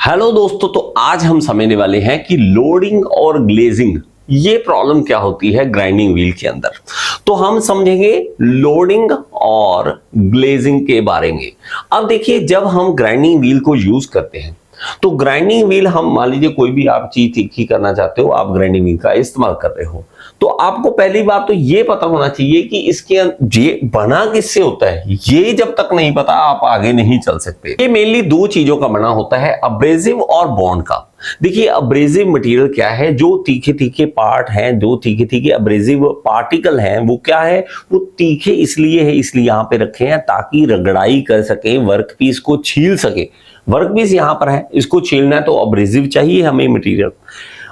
Hello दोस्तों, तो आज हम समझने वाले हैं कि लोडिंग और ग्लेजिंग ये प्रॉब्लम क्या होती है ग्राइंडिंग व्हील के अंदर। तो हम समझेंगे लोडिंग और ग्लेजिंग के बारे में। अब देखिए, जब हम ग्राइंडिंग व्हील को यूज करते हैं तो ग्राइंडिंग व्हील, हम मान लीजिए कोई भी आप चीज तीखी करना चाहते हो, आप ग्राइंडिंग व्हील का इस्तेमाल कर रहे हो, तो आपको पहली बात तो ये पता होना चाहिए कि इसके ये बना किससे होता है। ये जब तक नहीं पता आप आगे नहीं चल सकते। ये मेनली दो चीजों का बना होता है, अब्रेसिव और बॉन्ड का। देखिए, अब्रेसिव मटेरियल क्या है, जो तीखे तीखे पार्ट हैं, जो तीखे तीखे अब्रेसिव पार्टिकल हैं, वो क्या है, वो तीखे इसलिए है, इसलिए यहां पे रखे हैं ताकि रगड़ाई कर सके, वर्कपीस को छील सके। वर्कपीस यहां पर है, इसको छीलना है तो अब्रेसिव चाहिए हमें मटेरियल,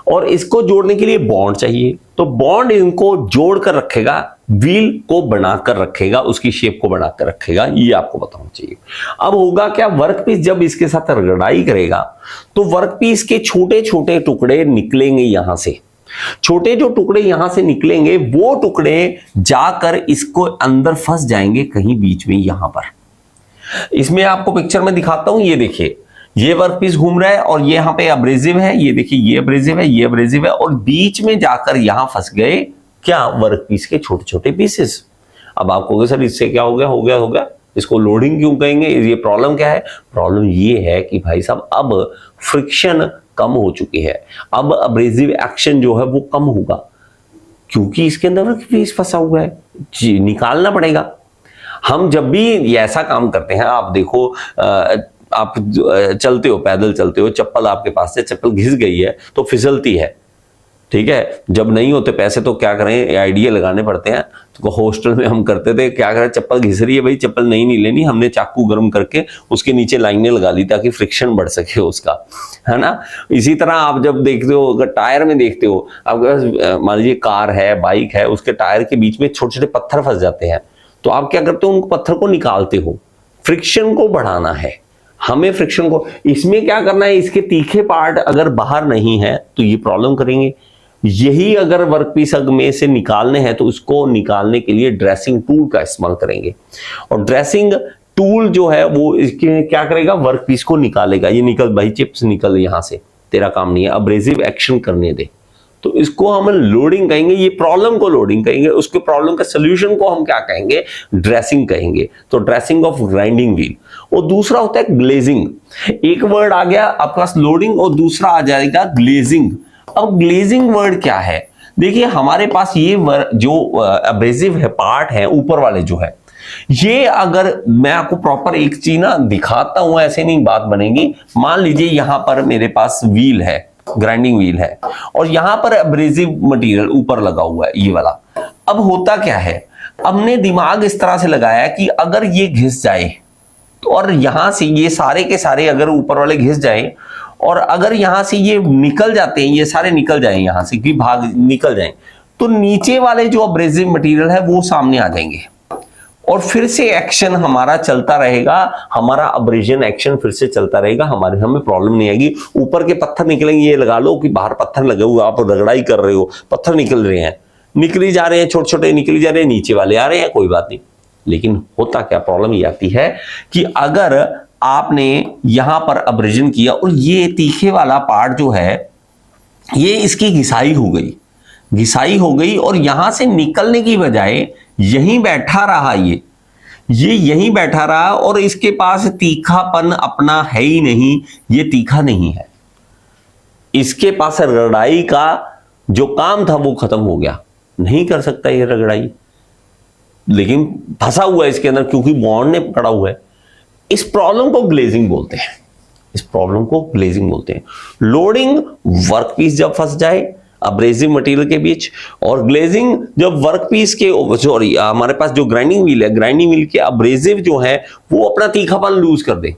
और इसको जोड़ने के लिए बॉन्ड चाहिए। तो बॉन्ड इनको जोड़ कर रखेगा, व्हील को बनाकर रखेगा, उसकी शेप को बनाकर रखेगा, ये आपको पता होना चाहिए। अब होगा क्या, वर्कपीस जब इसके साथ रगड़ाई करेगा तो वर्कपीस के छोटे छोटे टुकड़े निकलेंगे यहां से। छोटे जो टुकड़े यहां से निकलेंगे, वो टुकड़े जाकर इसको अंदर फंस जाएंगे कहीं बीच में यहां पर। इसमें आपको पिक्चर में दिखाता हूं, ये देखिए, ये वर्कपीस घूम रहा है और ये यहाँ पे अब्रेसिव है, ये देखिए, ये अब्रेसिव है, ये अब्रेसिव है, और बीच में जाकर यहां फंस गए क्या, वर्कपीस के छोटे छोटे पीसेस। अब आप कहोगे सर इससे क्या हो गया, हो गया, इसको लोडिंग क्यों कहेंगे, ये प्रॉब्लम क्या है। प्रॉब्लम ये है कि भाई साहब, अब फ्रिक्शन कम हो चुकी है, अब अब्रेसिव एक्शन जो है वो कम होगा, क्योंकि इसके अंदर वर्कपीस फंसा हुआ है, निकालना पड़ेगा। हम जब भी ऐसा काम करते हैं, आप देखो, आप चलते हो, पैदल चलते हो, चप्पल आपके पास से, चप्पल घिस गई है तो फिसलती है, ठीक है। जब नहीं होते पैसे तो क्या करें, आइडिया लगाने पड़ते हैं। तो हॉस्टल में हम करते थे, क्या करें, चप्पल घिस रही है भाई, चप्पल नहीं लेनी, हमने चाकू गर्म करके उसके नीचे लाइनें लगा ली ताकि फ्रिक्शन बढ़ सके उसका, है ना। इसी तरह आप जब देखते हो, अगर टायर में देखते हो, आपके मान लीजिए कार है, बाइक है, उसके टायर के बीच में छोटे छोटे पत्थर फंस जाते हैं, तो आप क्या करते हो, उन पत्थर को निकालते हो। फ्रिक्शन को बढ़ाना है हमें, फ्रिक्शन को। इसमें क्या करना है, इसके तीखे पार्ट अगर बाहर नहीं है तो ये प्रॉब्लम करेंगे। यही अगर वर्कपीस में से निकालने हैं तो उसको निकालने के लिए ड्रेसिंग टूल का इस्तेमाल करेंगे, और ड्रेसिंग टूल जो है वो इसके क्या करेगा, वर्कपीस को निकालेगा। ये निकल भाई, चिप्स निकल यहां से, तेरा काम नहीं है, अब्रेसिव एक्शन करने दे। तो इसको हम लोडिंग कहेंगे, ये प्रॉब्लम को लोडिंग कहेंगे, उसके प्रॉब्लम का सोल्यूशन को हम क्या कहेंगे, ड्रेसिंग कहेंगे। तो ड्रेसिंग ऑफ ग्राइंडिंग व्हील। और दूसरा होता है ग्लेजिंग। एक वर्ड आ गया आपके पास लोडिंग, और दूसरा आ जाएगा ग्लेजिंग। अब ग्लेजिंग वर्ड क्या है, देखिए हमारे पास ये जो अब्रेसिव है पार्ट है ऊपर वाले जो है, ये अगर मैं आपको प्रॉपर एक चीज ना दिखाता हूं, ऐसे नहीं बात बनेगी। मान लीजिए यहां पर मेरे पास व्हील है, ग्राइंडिंग व्हील है, और यहां पर अब्रेसिव मटेरियल ऊपर लगा हुआ है, ये वाला। अब होता क्या है, हमने दिमाग इस तरह से लगाया कि अगर ये घिस जाए, और यहां से ये सारे के सारे अगर ऊपर वाले घिस जाए, और अगर यहां से ये निकल जाते हैं, ये सारे निकल जाए, यहां से भी भाग निकल जाए, तो नीचे वाले जो अब्रेसिव मटेरियल है वो सामने आ जाएंगे, और फिर से एक्शन हमारा चलता रहेगा, हमारा अब्रेजन एक्शन फिर से चलता रहेगा, हमें प्रॉब्लम नहीं आएगी। ऊपर के पत्थर निकलेंगे, ये लगा लो कि बाहर पत्थर लगे हुए, आप रगड़ाई कर रहे हो, पत्थर निकल रहे हैं, निकली जा रहे हैं, छोटे छोटे निकली जा रहे हैं, नीचे वाले आ रहे हैं, कोई बात नहीं। लेकिन होता क्या, प्रॉब्लम ये आती है कि अगर आपने यहां पर अब्रेजन किया और ये तीखे वाला पार्ट जो है, ये इसकी घिसाई हो गई, और यहां से निकलने की बजाय यहीं बैठा रहा, ये यहीं बैठा रहा, और इसके पास तीखापन अपना है ही नहीं, ये तीखा नहीं है, इसके पास रगड़ाई का जो काम था वो खत्म हो गया, नहीं कर सकता ये रगड़ाई, लेकिन फंसा हुआ है इसके अंदर क्योंकि बॉन्ड ने पकड़ा हुआ है। इस प्रॉब्लम को ग्लेजिंग बोलते हैं। लोडिंग, वर्कपीस जब फंस जाए अब्रेसिव मटेरियल के बीच, और ग्लेजिंग जब वर्कपीस के, सॉरी, हमारे पास जो ग्राइंडिंग व्हील है, ग्राइंडिंग व्हील के अब्रेसिव जो है वो अपना तीखापन लूज कर दे,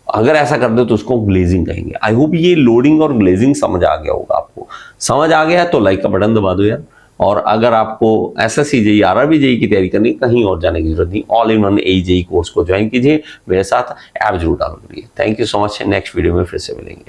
अगर ऐसा कर दे तो उसको ग्लेजिंग कहेंगे। आई होप ये लोडिंग और ग्लेजिंग समझ आ गया होगा आपको। समझ आ गया है तो लाइक का बटन दबा दो यार। और अगर आपको एसएससी जेईई, आरआरबी जेईई की तैयारी करनी, कहीं और जाने की जरूरत नहीं, all in one JEE course को ज्वाइन कीजिए, मेरे साथ ऐप जरूर डाउनलोड करिए। Thank you so much, next video में फिर से मिलेंगे।